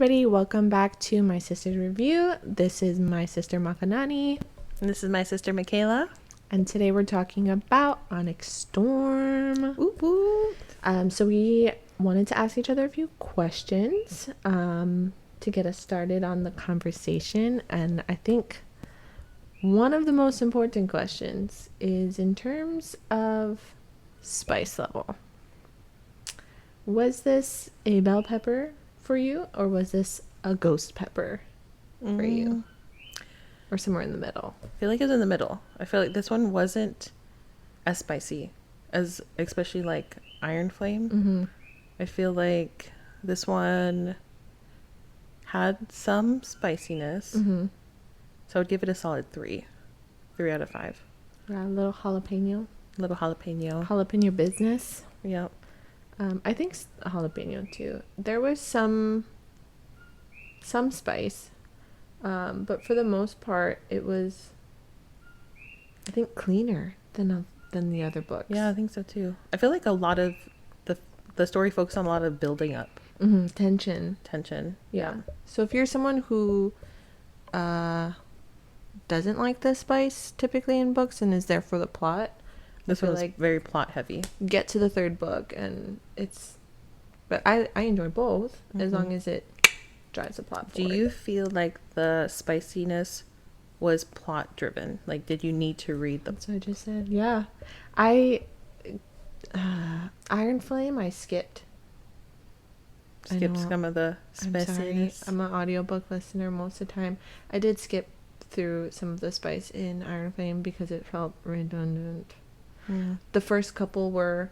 everybody, welcome back to my sister's review. This is my sister Makanani. And this is my sister Michaela. And today we're talking about Onyx Storm. Ooh, ooh. So we wanted to ask each other a few questions to get us started on the conversation. And I think one of the most important questions is in terms of spice level. Was this a bell pepper for you, or was this a ghost pepper for you? Or somewhere in the middle? I feel like it was in the middle. I feel like this one wasn't as spicy as, especially like Iron Flame. Mm-hmm. I feel like this one had some spiciness. Mm-hmm. So I would give it a solid 3 out of 5. Yeah, a little jalapeno. Little jalapeno. Jalapeno business. Yep. I think jalapeno too. There was some spice, but for the most part, it was, I think, cleaner than the other books. Yeah, I think so too. I feel like a lot of the story focused on a lot of building up. Mm-hmm. Tension. Yeah. So if you're someone who doesn't like the spice typically in books and is there for the plot, This one was like very plot heavy. Get to the third book and but I enjoy both as long as it drives the plot forward. Do you feel like the spiciness was plot driven? Like, did you need to read them? That's what I just said. Yeah. Iron Flame, I skipped. Skip some of the spiciness. I'm an audiobook listener most of the time. I did skip through some of the spice in Iron Flame because it felt redundant. Yeah. The first couple were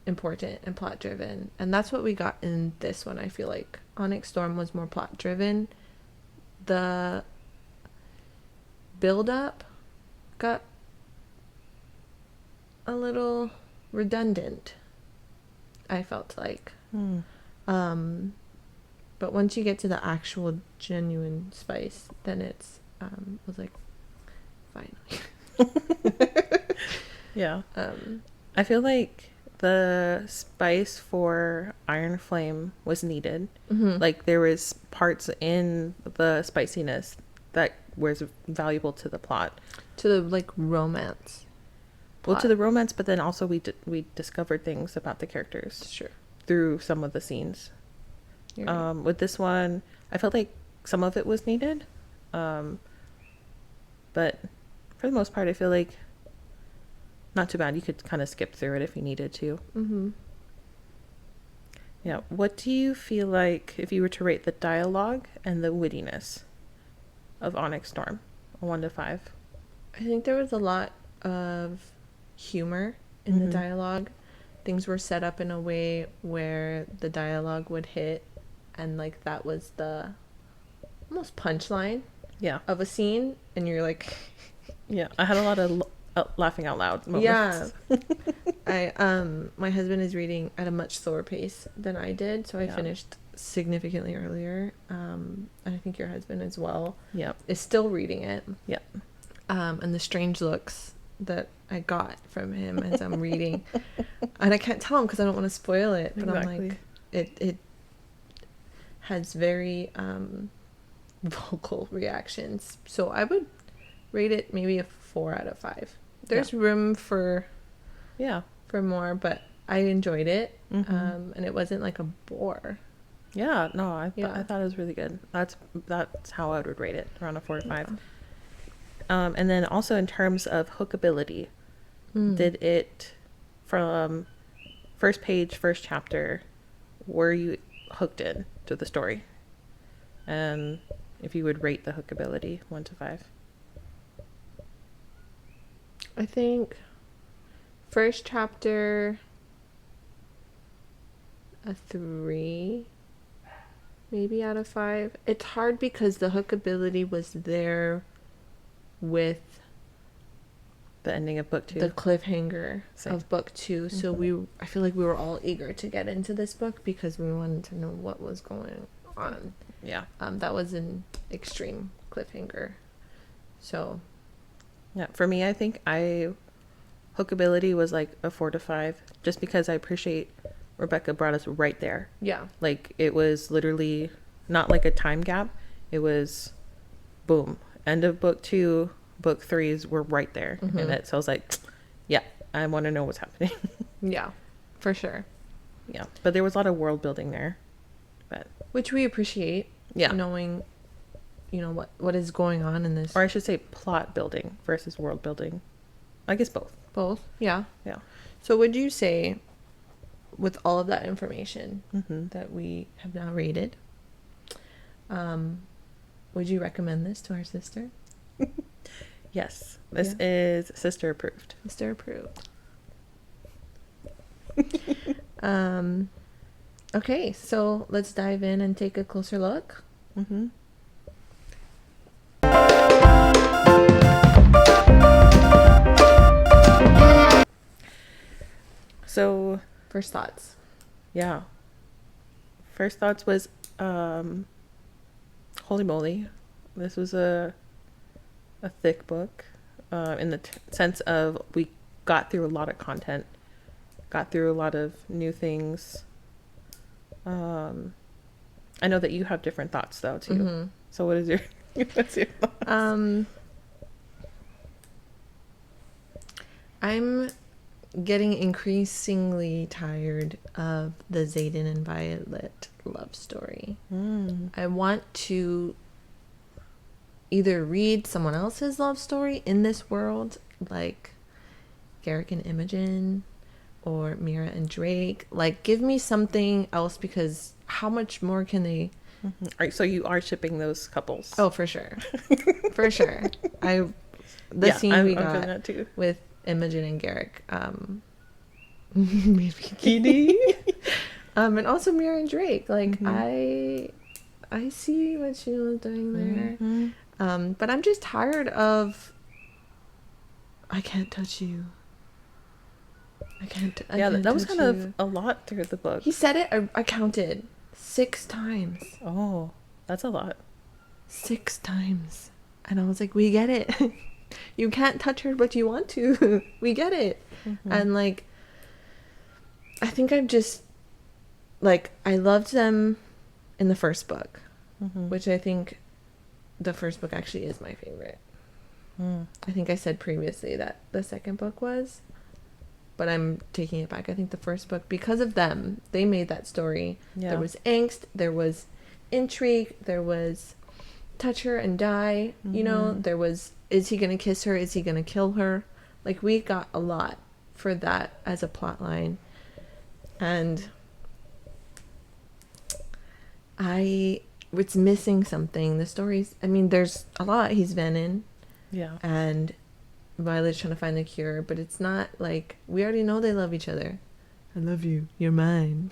important and plot driven, and that's what we got in this one. I feel like Onyx Storm was more plot driven. The build up got a little redundant, I felt like. But once you get to the actual genuine spice, then it's was like finally. Yeah. I feel like the spice for Iron Flame was needed. Mm-hmm. Like, there was parts in the spiciness that was valuable to the plot. To the like romance. Well, to the romance, but then also we discovered things about the characters. Sure. Through some of the scenes. Right. With this one, I felt like some of it was needed. But for the most part, I feel like not too bad. You could kind of skip through it if you needed to. Mm-hmm. Yeah. What do you feel like if you were to rate the dialogue and the wittiness of Onyx Storm? A 1 to 5. I think there was a lot of humor in the dialogue. Things were set up in a way where the dialogue would hit, and like that was the almost punchline of a scene, and you're like, yeah. I had a lot of laughing out loud moments. Yeah. My husband is reading at a much slower pace than I did, so I finished significantly earlier. And I think your husband as well. Yep. Is still reading it. Yep. And the strange looks that I got from him as I'm reading, and I can't tell him because I don't want to spoil it. But exactly. I'm like, it has very vocal reactions, so I would rate it maybe a 4 out of 5. There's room for more, but I enjoyed it, and it wasn't like a bore. Yeah, no, I thought it was really good. That's how I would rate it, around a 4 to 5. And then also in terms of hookability, did it, from first page, first chapter, were you hooked in to the story? And if you would rate the hookability 1 to 5. I think first chapter a 3 maybe out of 5. It's hard because the hookability was there with the ending of book 2, the cliffhanger of book 2. So I feel like we were all eager to get into this book because we wanted to know what was going on. Yeah. That was an extreme cliffhanger. So yeah, for me, I think hookability was like a 4 to 5, just because I appreciate Rebecca brought us right there. Yeah. Like, it was literally not like a time gap. It was boom, end of book 2, book 3s were right there in it. So I was like, yeah, I want to know what's happening. Yeah, for sure. Yeah, but there was a lot of world building there, but which we appreciate. Yeah, knowing, what is going on in this, or I should say, plot building versus world building. I guess both. Both, yeah. Yeah. So would you say, with all of that information that we have now rated, would you recommend this to our sister? Yes, this is sister approved. Sister approved. Okay, so let's dive in and take a closer look. So first thoughts. Yeah. First thoughts was, holy moly, this was a thick book, in the sense of we got through a lot of content, got through a lot of new things. I know that you have different thoughts though too. So what's your thoughts? I'm getting increasingly tired of the Xaden and Violet love story. I want to either read someone else's love story in this world, like Garrick and Imogen, or Mira and Drake. Like, give me something else, because how much more can they... Right, so you are shipping those couples. Oh, for sure. For sure. Scene we got with Imogen and Garrick made me giddy. And also Mira and Drake. Like, I see what she was doing there. But I'm just tired of, I can't touch you. That was kind of a lot through the book. He said it, I counted 6 times. Oh, that's a lot. 6 times. And I was like, we get it. You can't touch her, but you want to. We get it. And like, I think I'm just, like, I loved them in the first book, which I think the first book actually is my favorite. I think I said previously that the second book was, but I'm taking it back. I think the first book, because of them, they made that story. Yeah. There was angst, there was intrigue, there was touch her and die, there was, is he gonna kiss her, is he gonna kill her? Like, we got a lot for that as a plot line. And it's missing something. The stories, I mean, there's a lot. He's venom. Yeah. And Violet's trying to find the cure, but it's not like, we already know they love each other. I love you. You're mine.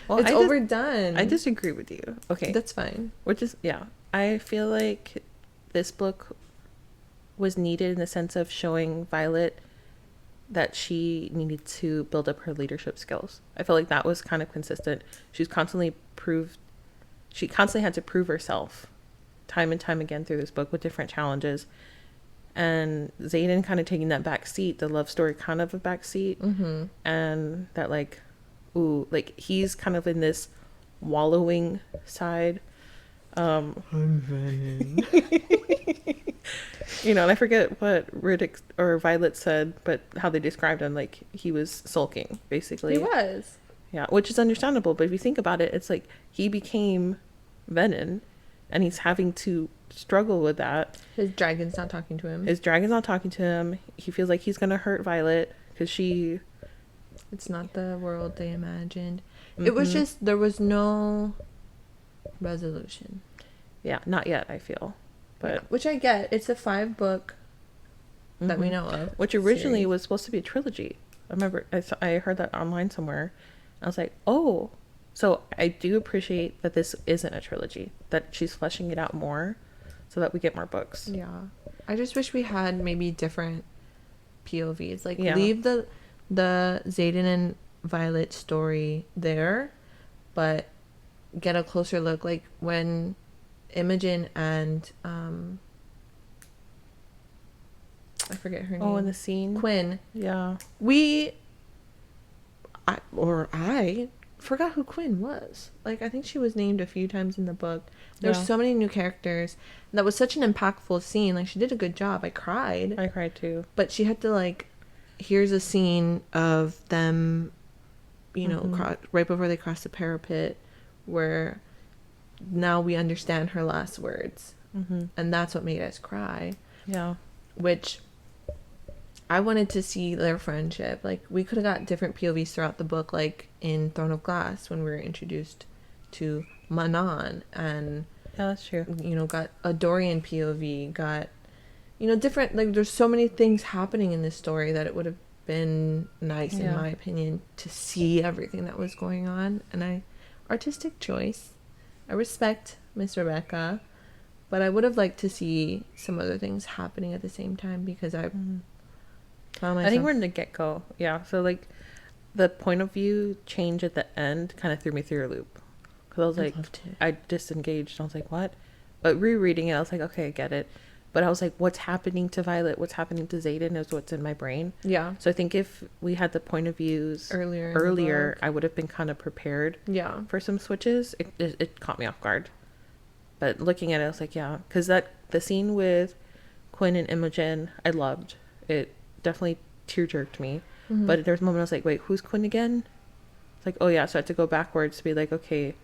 Well, it's overdone. I disagree with you. Okay. That's fine. Which is, yeah. I feel like this book was needed in the sense of showing Violet that she needed to build up her leadership skills. I feel like that was kind of consistent. She constantly had to prove herself time and time again through this book with different challenges. And Xaden kind of taking that back seat, the love story kind of a back seat. And that, like, he's kind of in this wallowing side. I'm Venom. And I forget what Riddick or Violet said, but how they described him, like, he was sulking, basically. He was. Yeah, which is understandable, but if you think about it, it's like he became Venom, and he's having to struggle with that. His dragon's not talking to him. He feels like he's gonna hurt Violet because it's not the world they imagined. It was just, there was no resolution. Yeah, not yet, I feel. But which I get. It's a 5-book that we know of, which originally was supposed to be a trilogy. I remember I heard that online somewhere. I was like, oh, so I do appreciate that this isn't a trilogy, that she's fleshing it out more so that we get more books. Yeah. I just wish we had maybe different POVs. Like, leave the Xaden and Violet story there, but get a closer look. Like, when Imogen and I forget her name. Oh, in the scene? Quinn. Yeah. I forgot who Quinn was. Like, I think she was named a few times in the book. There's so many new characters. That was such an impactful scene. Like, she did a good job. I cried. I cried too. But she had to, like, here's a scene of them, you know, right before they cross the parapet, where now we understand her last words. And that's what made us cry. Yeah. Which I wanted to see their friendship. Like, we could have got different POVs throughout the book, like in Throne of Glass, when we were introduced to Manon, and yeah, that's true. You know, got a Dorian POV, got, you know, different, like, there's so many things happening in this story that it would have been nice, in my opinion, to see everything that was going on. And artistic choice. I respect Miss Rebecca, but I would have liked to see some other things happening at the same time, because I found myself... I think we're in the get-go. Yeah, so, like, the point of view change at the end kind of threw me through a loop. Because I was like, I disengaged. I was like, what? But rereading it, I was like, okay, I get it. But I was like, what's happening to Violet? What's happening to Xaden is what's in my brain. Yeah. So I think if we had the point of views earlier, I would have been kind of prepared for some switches. It caught me off guard. But looking at it, I was like, yeah. Because the scene with Quinn and Imogen, I loved. It definitely tear-jerked me. But there's a moment I was like, wait, who's Quinn again? It's like, oh yeah. So I had to go backwards to be like, okay,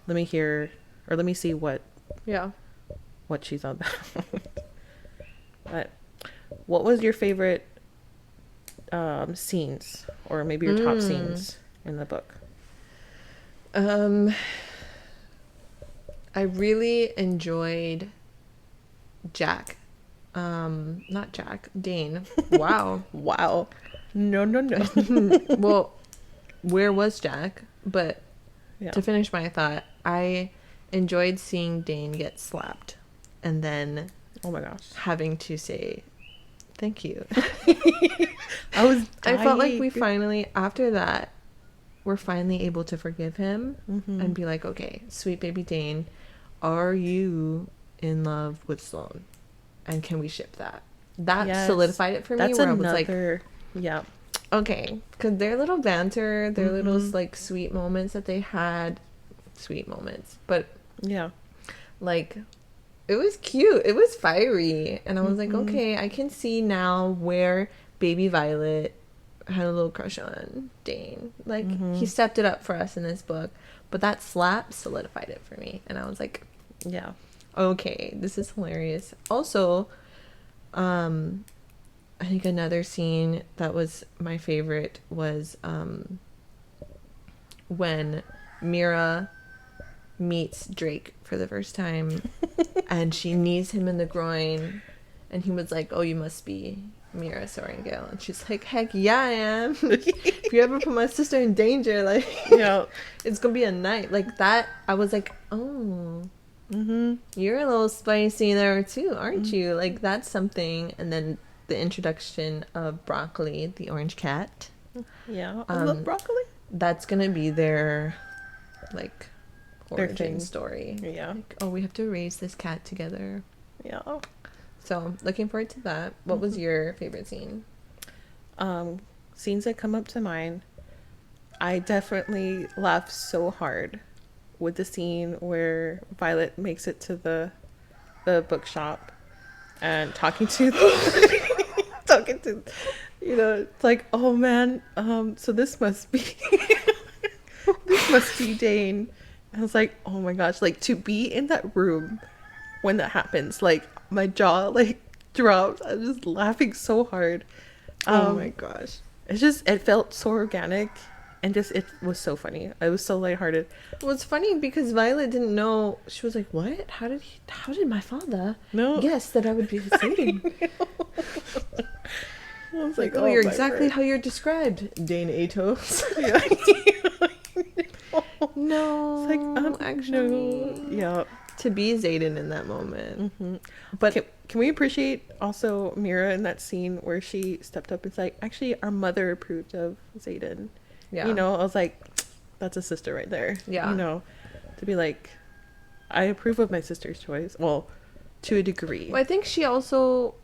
let me see what she's all about. But what was your favorite scenes, or maybe your top scenes in the book? I really enjoyed Dane. Wow. Wow. No. Well, where was Jack? But to finish my thought, I enjoyed seeing Dane get slapped and then, oh my gosh, having to say thank you. I felt like we finally, after that, we're finally able to forgive him and be like, okay, sweet baby Dane, are you in love with Sloane? And can we ship that? That solidified it for me. Where I was like, yeah, okay, because their little banter, their little like sweet moments that they had, sweet moments, but like, it was cute, it was fiery, and I was like, okay, I can see now where baby Violet had a little crush on Dane. Like, he stepped it up for us in this book, but that slap solidified it for me, and I was like, yeah, okay, this is hilarious. Also, I think another scene that was my favorite was when Mira meets Drake for the first time and she knees him in the groin, and he was like, oh, you must be Mira Sorrengail. And she's like, heck yeah, I am. If you ever put my sister in danger, like, it's gonna be a night. Like that, I was like, oh, you're a little spicy there too, aren't you? Like, that's something. And then the introduction of Broccoli, the orange cat. Yeah, I love Broccoli. That's gonna be their, like, origin story. Yeah. Like, oh, we have to raise this cat together. Yeah. So, looking forward to that. What was your favorite scene? Scenes that come up to mind. I definitely laughed so hard with the scene where Violet makes it to the bookshop and talking to, you know, it's like, oh man, so this must be Dane. I was like, oh my gosh, like, to be in that room when that happens, like, my jaw like dropped. I was just laughing so hard. Oh my gosh, it felt so organic, and just, it was so funny. It was so lighthearted. Well, it's funny because Violet didn't know. She was like, what? How did my father guess that I would be his lady? I was like, oh, you're exactly how you're described, Dane Atos. No, it's like, actually, yeah, to be Xaden in that moment. But can we appreciate also Mira in that scene where she stepped up and said, like, actually, our mother approved of Xaden. Yeah, you know, I was like, that's a sister right there. Yeah, you know, to be like, I approve of my sister's choice. Well, to a degree. Well, I think she also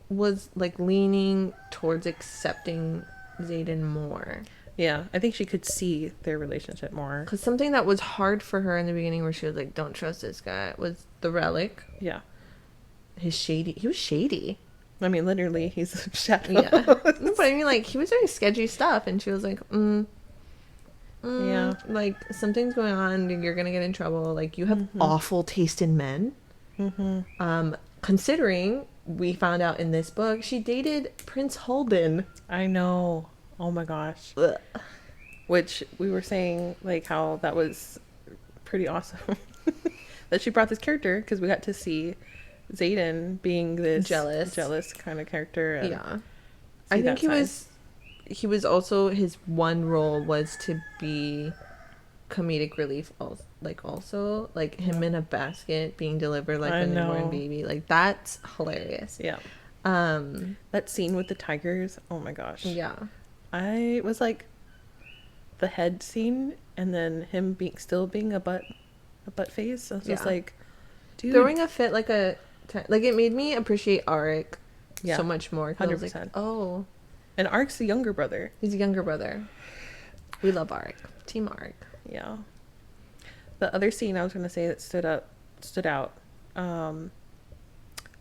was like leaning towards accepting Xaden more. Yeah, I think she could see their relationship more. Because something that was hard for her in the beginning, where she was like, "Don't trust this guy," was the relic. Yeah. He was shady. I mean, literally, he's a shadow. Yeah. No, but I mean, like, he was doing sketchy stuff, and she was like, yeah, like, something's going on, you're gonna get in trouble. Like, you have awful taste in men. Considering we found out in this book, she dated Prince Holden. I know. Oh my gosh. Ugh. Which we were saying, like, how that was pretty awesome. That she brought this character, because we got to see Xaden being this jealous kind of character. And yeah. I think he was also, his one role was to be comedic relief, also like him in a basket being delivered like a newborn baby. Like, that's hilarious. Yeah. That scene with the tigers, oh my gosh. Yeah. I was like, the head scene, and then him still being a butt face. I was just like, dude, throwing a fit like it made me appreciate Arik so much more. 100%. Like, oh, and Arik's the younger brother. He's a younger brother. We love Arik. Team Arik. Yeah. The other scene I was gonna say that stood out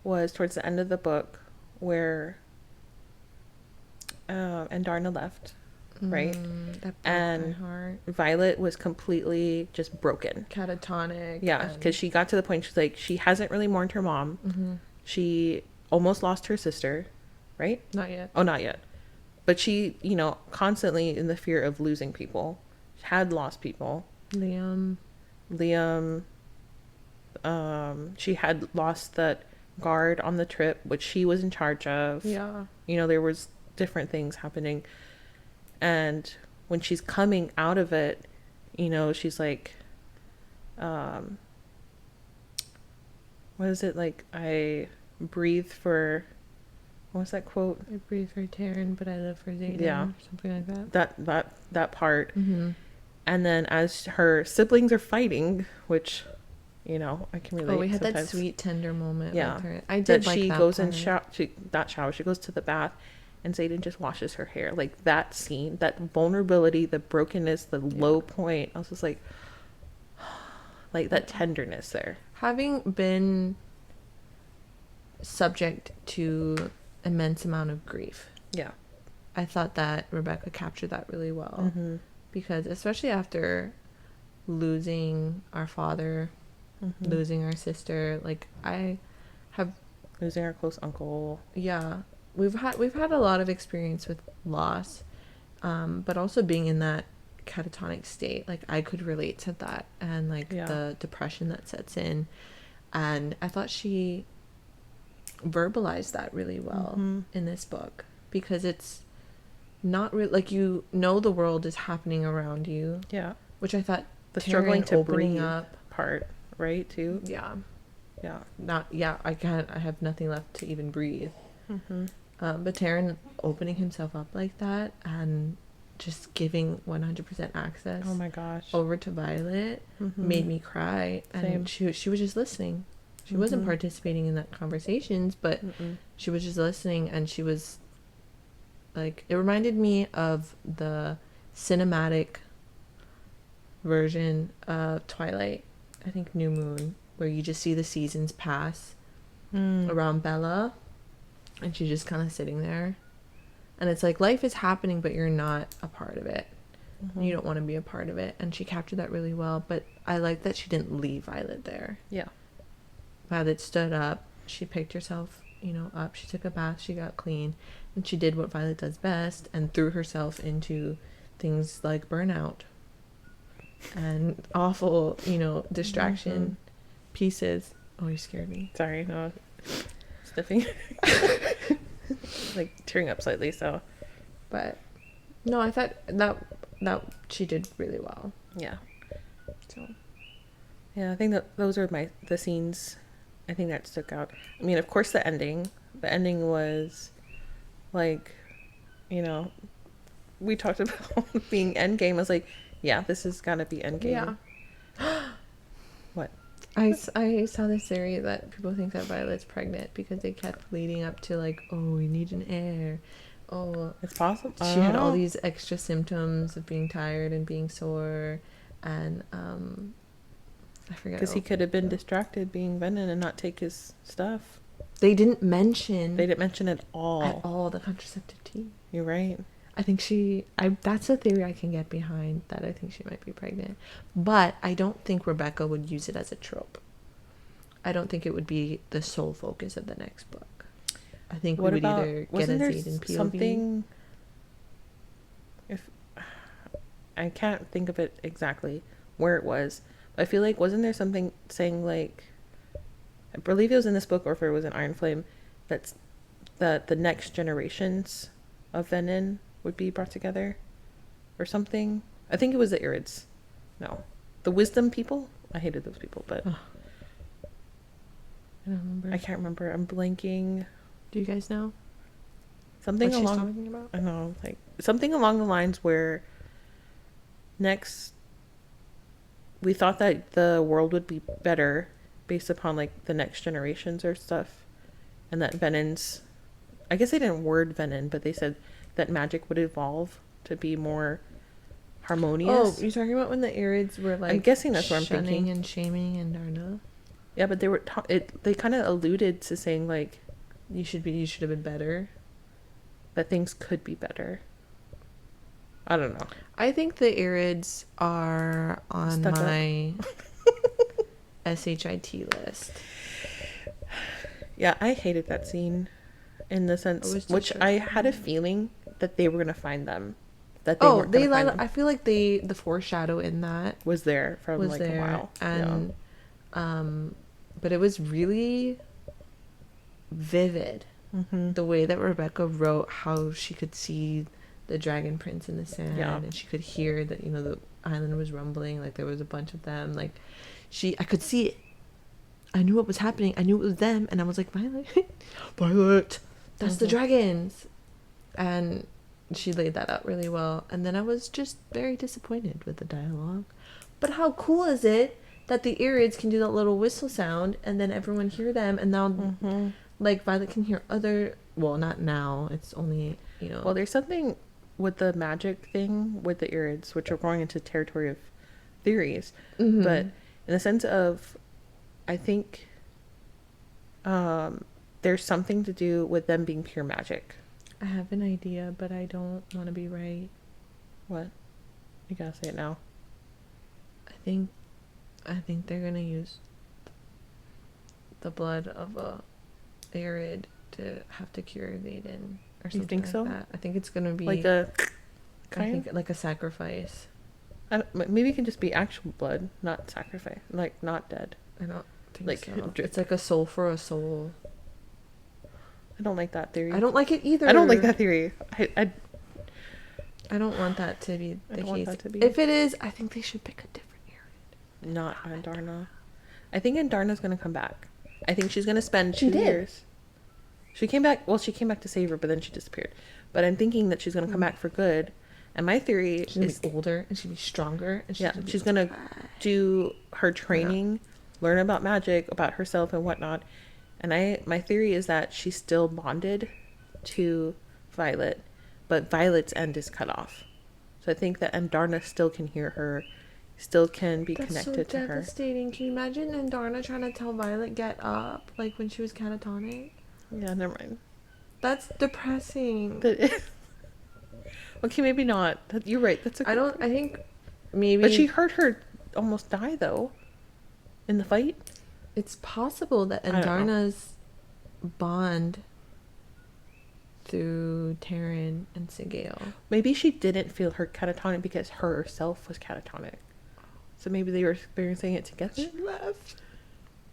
was towards the end of the book, where and Darna left, right? That broke my heart. Violet was completely just broken, catatonic. Yeah, because she got to the point, she's like, she hasn't really mourned her mom. She almost lost her sister, right? Not yet. Oh, not yet. But she, constantly in the fear of losing people. Had lost people. Liam. She had lost that guard on the trip, which she was in charge of. Yeah. There was different things happening. And when she's coming out of it, she's like, what is it? Like, I breathe for, what was that quote? I breathe for Taryn, but I live for Xaden. Yeah. Or something like that. That part. And then as her siblings are fighting, which, I can relate. Oh, we had sometimes. that sweet, tender moment with her. I did like that. She goes and she goes to the bath, and Xaden just washes her hair. Like, that scene, that vulnerability, the brokenness, the low point. I was just like that tenderness there. Having been subject to immense amount of grief. Yeah. I thought that Rebecca captured that really well. Because especially after losing our father, losing our sister, like, I have losing our close uncle. Yeah. We've had a lot of experience with loss, but also being in that catatonic state, like, I could relate to that, and like the depression that sets in, and I thought she verbalized that really well in this book, because it's not really like, the world is happening around you, which I thought the struggling to breathe up part, right, too. I have nothing left to even breathe. But Taryn opening himself up like that and just giving 100% access, oh my gosh, over to Violet, made me cry. And she was just listening. She wasn't participating in that conversations, but she was just listening, and she was like, it reminded me of the cinematic version of Twilight, I think New Moon, where you just see the seasons pass around Bella, and she's just kind of sitting there, and it's like, life is happening, but you're not a part of it. You don't want to be a part of it, and she captured that really well. But I like that she didn't leave Violet there. Violet stood up, she picked herself up, she took a bath, she got clean, and she did what Violet does best, and threw herself into things like burnout and awful distraction pieces. Oh, you scared me. Sorry, no, sniffing. Like, tearing up slightly. So, but no, I thought that she did really well. So I think that those are the scenes I think that stuck out. I mean, of course, the ending was like, we talked about being Endgame. I was like, this has got to be Endgame. What? I saw this theory that people think that Violet's pregnant because they kept leading up to, like, oh, we need an heir. Oh, it's possible. She had all these extra symptoms of being tired and being sore, and I forget. Because he could have been distracted being Venom and not take his stuff. They didn't mention it all. At all the contraceptive tea. You're right. I think that's a theory I can get behind, that I think she might be pregnant. But I don't think Rebecca would use it as a trope. I don't think it would be the sole focus of the next book. I think we would either get a Zayden POV. Something, if I can't think of it exactly where it was, but I feel like, wasn't there something saying, like, I believe it was in this book, or if it was in Iron Flame, that the next generations of Venom would be brought together or something. I think it was the Irids. No, the Wisdom people. I hated those people, but I don't remember. I can't remember. I'm blanking. Do you guys know something what along? She's talking about? I know, like something along the lines where next we thought that the world would be better based upon like the next generations or stuff, and that Venon's, I guess they didn't word Venom, but they said that magic would evolve to be more harmonious. Oh, you're talking about when the Irids were like, I'm guessing that's what I'm thinking. And shaming and Darna. Yeah, but they were they kind of alluded to saying like you should have been better, that things could be better. I don't know. I think the Irids are on my SHIT list. Yeah, I hated that scene in the sense, which I had a feeling that they were going to find them. That they weren't going to find them. I feel like the foreshadow in that was there from a while. And but it was really vivid. Mm-hmm. The way that Rebecca wrote how she could see the dragon prints in the sand, and she could hear that, the island was rumbling, like there was a bunch of them, like I could see it. I knew what was happening. I knew it was them, and I was like, Violet, that's the dragons. And she laid that out really well. And then I was just very disappointed with the dialogue. But how cool is it that the Irids can do that little whistle sound, and then everyone hear them, and now like Violet can hear not now, it's only, Well, there's something with the magic thing with the Irids, which are going into territory of theories, but in the sense of, I think there's something to do with them being pure magic. I have an idea, but I don't want to be right. What? You gotta say it now. I think they're gonna use the blood of a Irid to have to cure Zayden or something. You think so? That. I think it's gonna be like a kind like a sacrifice. Maybe it can just be actual blood, not sacrifice, like not dead. I don't think so. It's like a soul for a soul. I don't like that theory. I don't like it either. I don't like that theory. I don't want that to be the case. Be. If it is, I think they should pick a different Irid. Not Andarna. I think Andarna's going to come back. I think she's going to spend 2 years. She came back. Well, she came back to save her, but then she disappeared. But I'm thinking that she's going to come back for good. And my theory is be older and she'll be stronger. And she's going to do her training, learn about magic, about herself and whatnot. And my theory is that she's still bonded to Violet, but Violet's end is cut off. So I think that Andarna still can hear her, still can be connected to her. That's so devastating. Can you imagine Andarna trying to tell Violet get up, like when she was catatonic? Yeah, never mind. That's depressing. Okay, maybe not. You're right. That's okay. I think maybe. But she heard her almost die though, in the fight. It's possible that Andarna's bond through Taryn and Sigale. Maybe she didn't feel her catatonic because herself was catatonic. So maybe they were experiencing it together. She left.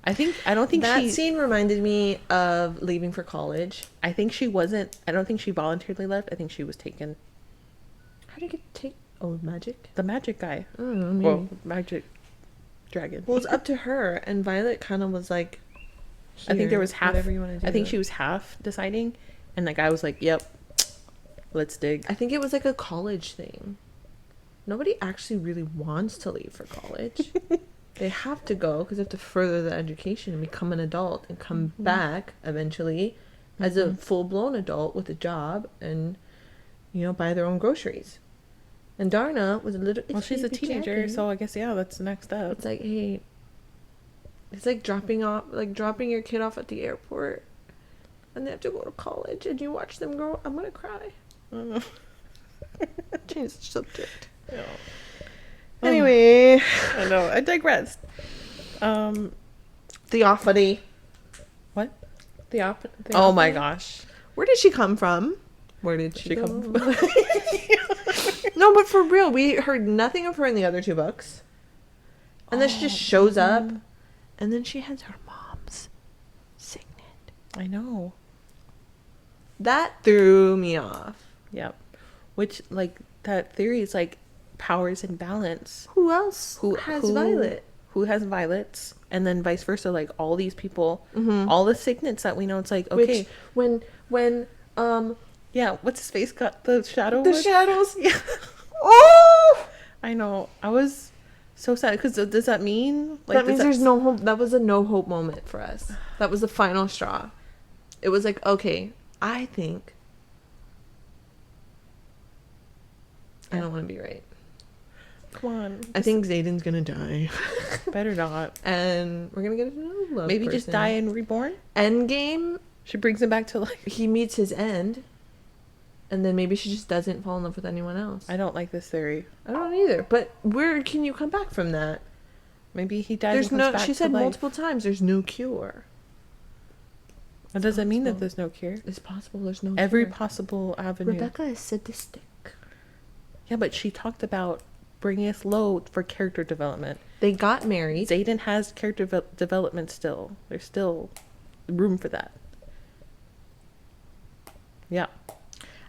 I don't think that scene reminded me of leaving for college. I don't think she voluntarily left. I think she was taken. How did you get taken? Oh, magic? The magic guy. Oh, maybe. Well, magic dragon. Well, it's up to her, and Violet kind of was like, I think there was half. Whatever you want to do. I think she was half deciding, and the guy was like, "Yep, let's dig." I think it was like a college thing. Nobody actually really wants to leave for college. They have to go because they have to further their education and become an adult and come back eventually as a full-blown adult with a job and, you know, buy their own groceries. And Darna was a little... Well, she's a teenager, so I guess, yeah, that's the next step. It's like, hey... It's like dropping your kid off at the airport. And they have to go to college, and you watch them grow. I'm gonna cry. Change the subject. Yeah. Anyway. I know, I digressed. Theophany. What? Theophany. Oh my gosh. Where did she come from? Where did she come from? No, but for real, we heard nothing of her in the other two books. And then she just shows up, and then she has her mom's signet. I know. That threw me off. Yep. Which, like, that theory is like powers in balance. Who else has Violet? Who has Violets? And then vice versa, like all these people, all the signets that we know, it's like, okay. Which, when yeah, what's his face got the shadow? The shadows. Yeah. Oh! I know. I was so sad, because does that mean... Like, that means there's no hope. That was a no hope moment for us. That was the final straw. It was like, okay, I think... I don't want to be right. Come on. I think Xaden's gonna die. Better not. And we're gonna get another love Maybe person. just die and reborn? Endgame. She brings him back to life. He meets his end. And then maybe she just doesn't fall in love with anyone else. I don't like this theory. I don't either. But where can you come back from that? Maybe he dies there's and comes back She said to life. multiple times there's no cure. That doesn't mean that there's no cure. It's possible there's no Every cure. possible avenue. Rebecca is sadistic. Yeah, but she talked about bringing us low for character development. They got married. Xaden has character development still. There's still room for that. Yeah.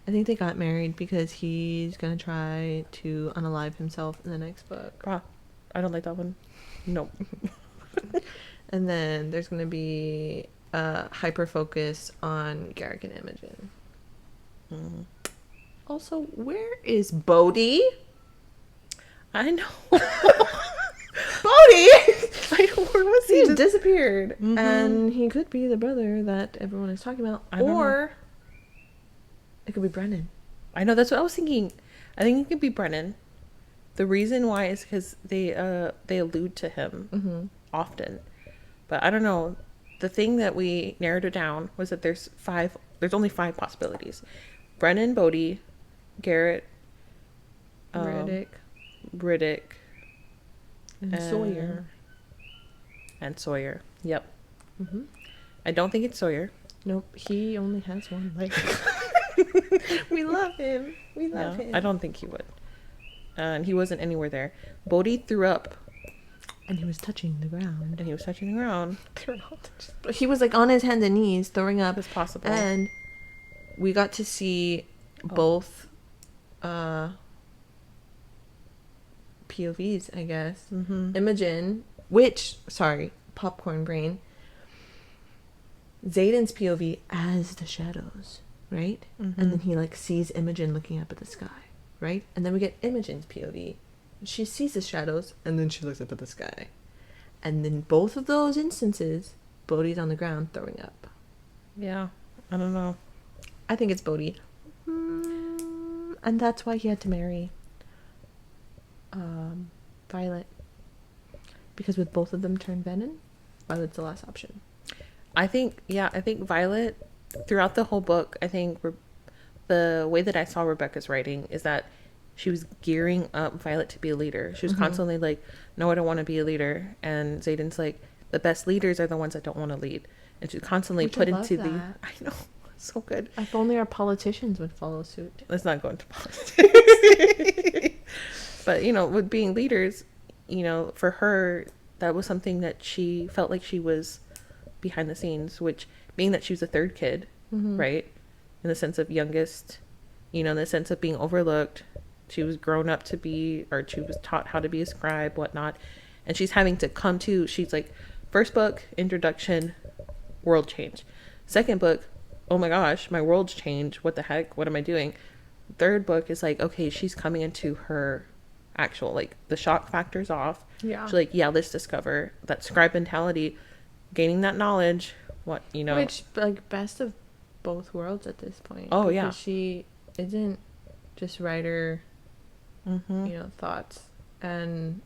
I think they got married because he's going to try to unalive himself in the next book. Bruh, I don't like that one. No. And then there's going to be a hyper focus on Garrick and Imogen. Mm. Also, where is Bodhi? I know. Bodhi! Where was he? He disappeared. Mm-hmm. And he could be the brother that everyone is talking about. Or it could be Brennan. I know, that's what I was thinking. I think it could be Brennan. The reason why is because they allude to him often. But I don't know. The thing that we narrowed it down was that there's only 5 possibilities. Brennan, Bodhi, Garrett, Riddick, and Sawyer. And Sawyer. Yep. Mm-hmm. I don't think it's Sawyer. Nope. He only has one leg. We love him. We love him. I don't think he would. And he wasn't anywhere there. Bodhi threw up. And he was touching the ground. He was like on his hands and knees throwing up. It's possible. And we got to see both POVs, I guess. Imogen, popcorn brain. Xaden's POV as the shadows, right? And then he like sees Imogen looking up at the sky, right? And then we get Imogen's POV. She sees the shadows, and then she looks up at the sky. And then both of those instances, Bodhi's on the ground throwing up. Yeah, I don't know. I think it's Bodhi. And that's why he had to marry Violet. Because with both of them turned venom, Violet's the last option. I think Violet, throughout the whole book, I think the way that I saw Rebecca's writing is that she was gearing up Violet to be a leader. She was constantly like, no, I don't want to be a leader. And Xaden's like, the best leaders are the ones that don't want to lead. And she constantly put into the... I know. So good. If only our politicians would follow suit. Let's not go into politics. But, with being leaders, for her, that was something that she felt like she was behind the scenes, which being that she was the third kid, right? In the sense of youngest, in the sense of being overlooked. She was grown up to be, or she was taught how to be a scribe, whatnot. And she's having to come to, she's like, first book, introduction, world change. Second book, oh my gosh, my world's changed. What the heck? What am I doing? Third book is like, okay, she's coming into her actual, like, the shock factor's off. Yeah. She's like, yeah, let's discover that scribe mentality, gaining that knowledge, Which, like, best of both worlds at this point. Oh, yeah. Because she isn't just writer, Mm-hmm. you know, thoughts. And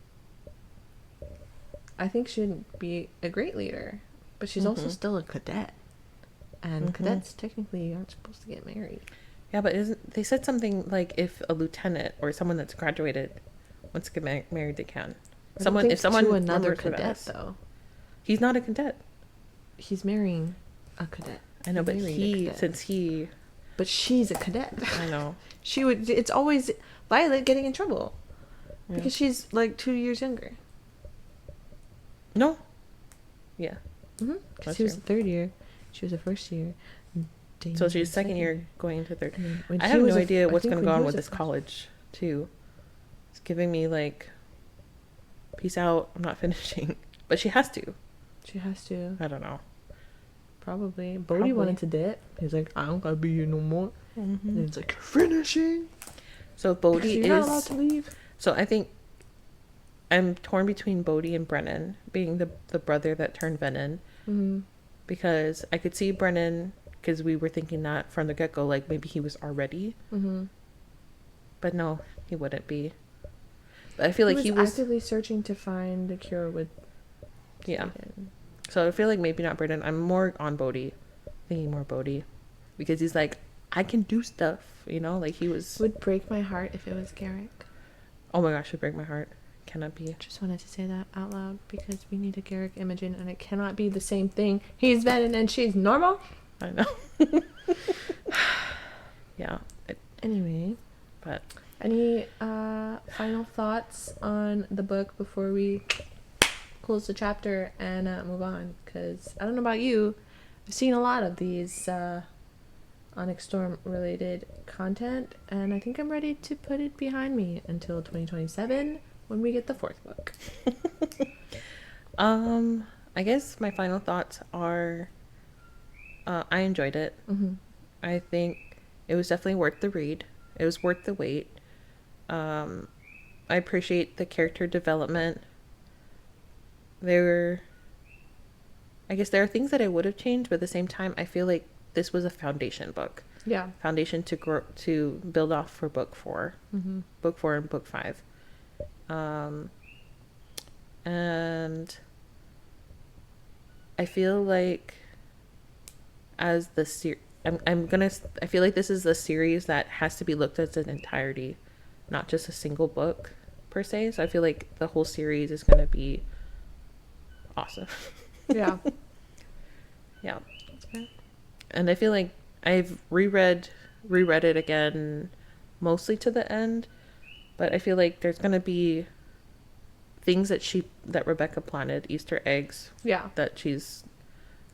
I think she'd be a great leader. But she's also still a cadet. And cadets technically aren't supposed to get married. Yeah, but they said something like if a lieutenant or someone that's graduated wants to get married, they can. If someone to another cadet, though. He's not a cadet. He's marrying a cadet. I know, but But she's a cadet. I know. It's always Violet getting in trouble. Yeah. Because she's like 2 years younger. No. Yeah. Because she was the third year. She was the first year. So she's second year going into third. I have no idea what's going to go on with this college, too. It's giving me like, peace out, I'm not finishing. But she has to. She has to. I don't know. Probably. Bodhi wanted to dip. He's like, I don't gotta be here no more. And he's like, you're finishing. So Bodhi is... You're not allowed to leave. So I think I'm torn between Bodhi and Brennan, being the brother that turned Venom. Because I could see Brennan, because we were thinking that from the get-go, like maybe he was already. But no, he wouldn't be. But I feel like he was actively searching to find the cure with Steven. So I feel like maybe not Brennan. I'm more on Bodhi. Thinking more Bodhi. Because he's like, I can do stuff, you know? Like he was... Would break my heart if it was Garrick. Oh my gosh, would break my heart. Cannot be. Just wanted to say that out loud because we need a Garrick Imogen and it cannot be the same thing. He's Venom and she's normal. I know. Yeah. Anyway. But... Any final thoughts on the book before we close the chapter and move on? Because I don't know about you, I've seen a lot of these Onyx Storm related content, and I think I'm ready to put it behind me until 2027 when we get the fourth book. I guess my final thoughts are I enjoyed it. I think it was definitely worth the read. It was worth the wait. I appreciate the character development. I guess there are things that I would have changed, but at the same time, I feel like this was a foundation book. Yeah. Foundation to build off for book 4. Book 4 and book 5. And I feel like as the I feel like this is a series that has to be looked at as an entirety, not just a single book per se. So I feel like the whole series is going to be awesome. Yeah. Yeah. And I feel like I've reread it again, mostly to the end, but I feel like there's going to be things that Rebecca planted, Easter eggs. Yeah. That she's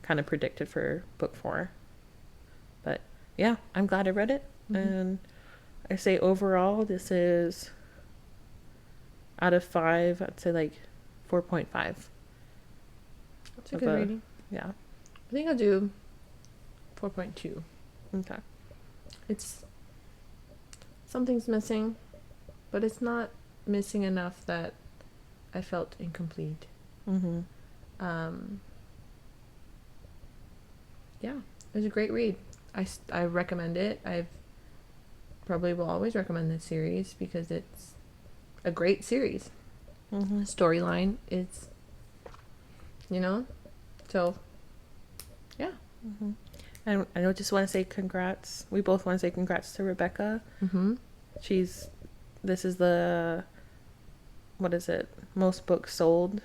kind of predicted for book 4. But yeah, I'm glad I read it. And I say overall, this is out of 5, I'd say like 4.5. That's a good rating. Yeah. I think I'll do 4.2. Okay. It's something's missing, but it's not missing enough that I felt incomplete. Yeah, it was a great read. I recommend it. I probably will always recommend this series because it's a great series. Storyline is, so yeah. And I just want to say congrats. We both want to say congrats to Rebecca. This is the, what is it, most books sold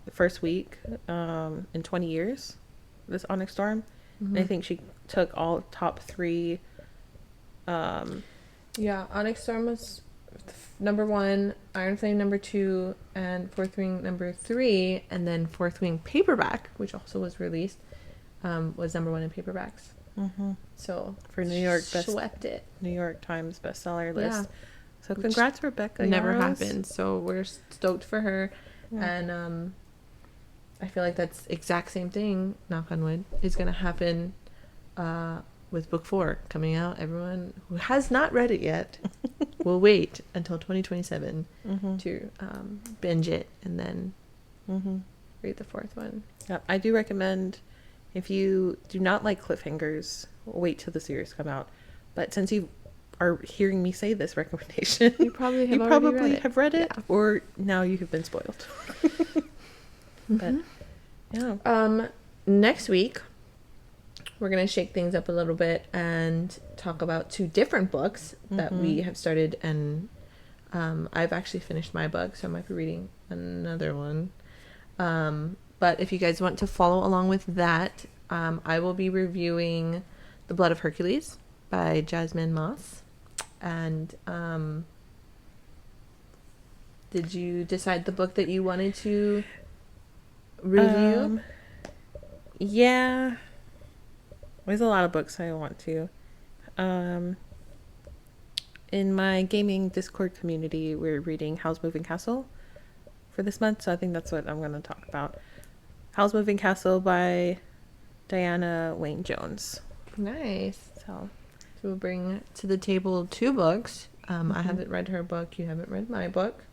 the first week in 20 years, this Onyx Storm. And I think she took all top 3. Yeah, Onyx Storm was number 1, Iron Flame number 2, and Fourth Wing number 3, and then Fourth Wing paperback, which also was released, was number 1 in paperbacks. So for New York swept it. New York Times bestseller list. Yeah. So congrats, Rebecca. Never happened. So we're stoked for her, and I feel like that's exact same thing, knock on wood, is going to happen with book 4 coming out. Everyone who has not read it yet will wait until 2027 to binge it and then read the 4th one. Yeah, I do recommend, If you do not like cliffhangers, wait till the series come out. But since you are hearing me say this recommendation, you probably have read it, or now you have been spoiled. But yeah. Next week we're gonna shake things up a little bit and talk about 2 different books that we have started, and I've actually finished my book, so I might be reading another one. But if you guys want to follow along with that, I will be reviewing The Blood of Hercules by Jasmin Moss. And did you decide the book that you wanted to review? Yeah. There's a lot of books I want to. In my gaming Discord community, we're reading Howl's Moving Castle for this month, so I think that's what I'm going to talk about. Howl's Moving Castle by Diana Wayne Jones. Nice. So we'll bring to the table 2 books. I haven't read her book. You haven't read my book.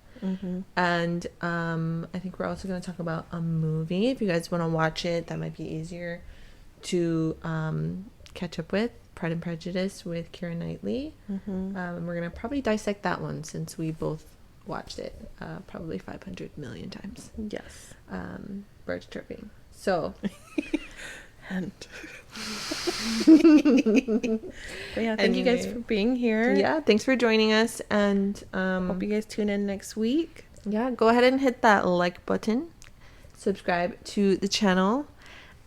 And I think we're also going to talk about a movie. If you guys want to watch it, that might be easier to catch up with. Pride and Prejudice with Keira Knightley. And we're going to probably dissect that one since we both watched it probably 500 million times. Yes. Birds chirping. So... And but yeah, thank you guys for being here. Yeah, thanks for joining us, and hope you guys tune in next week. Yeah, go ahead and hit that like button, subscribe to the channel,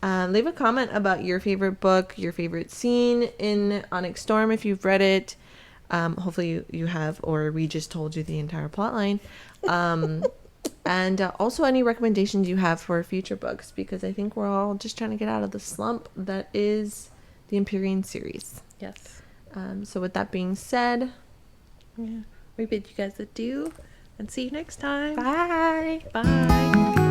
leave a comment about your favorite book, your favorite scene in Onyx Storm if you've read it. Hopefully you have, or we just told you the entire plot line. And also any recommendations you have for future books, because I think we're all just trying to get out of the slump that is the Empyrean series. Yes. So with that being said, we bid you guys adieu and see you next time. Bye. Bye.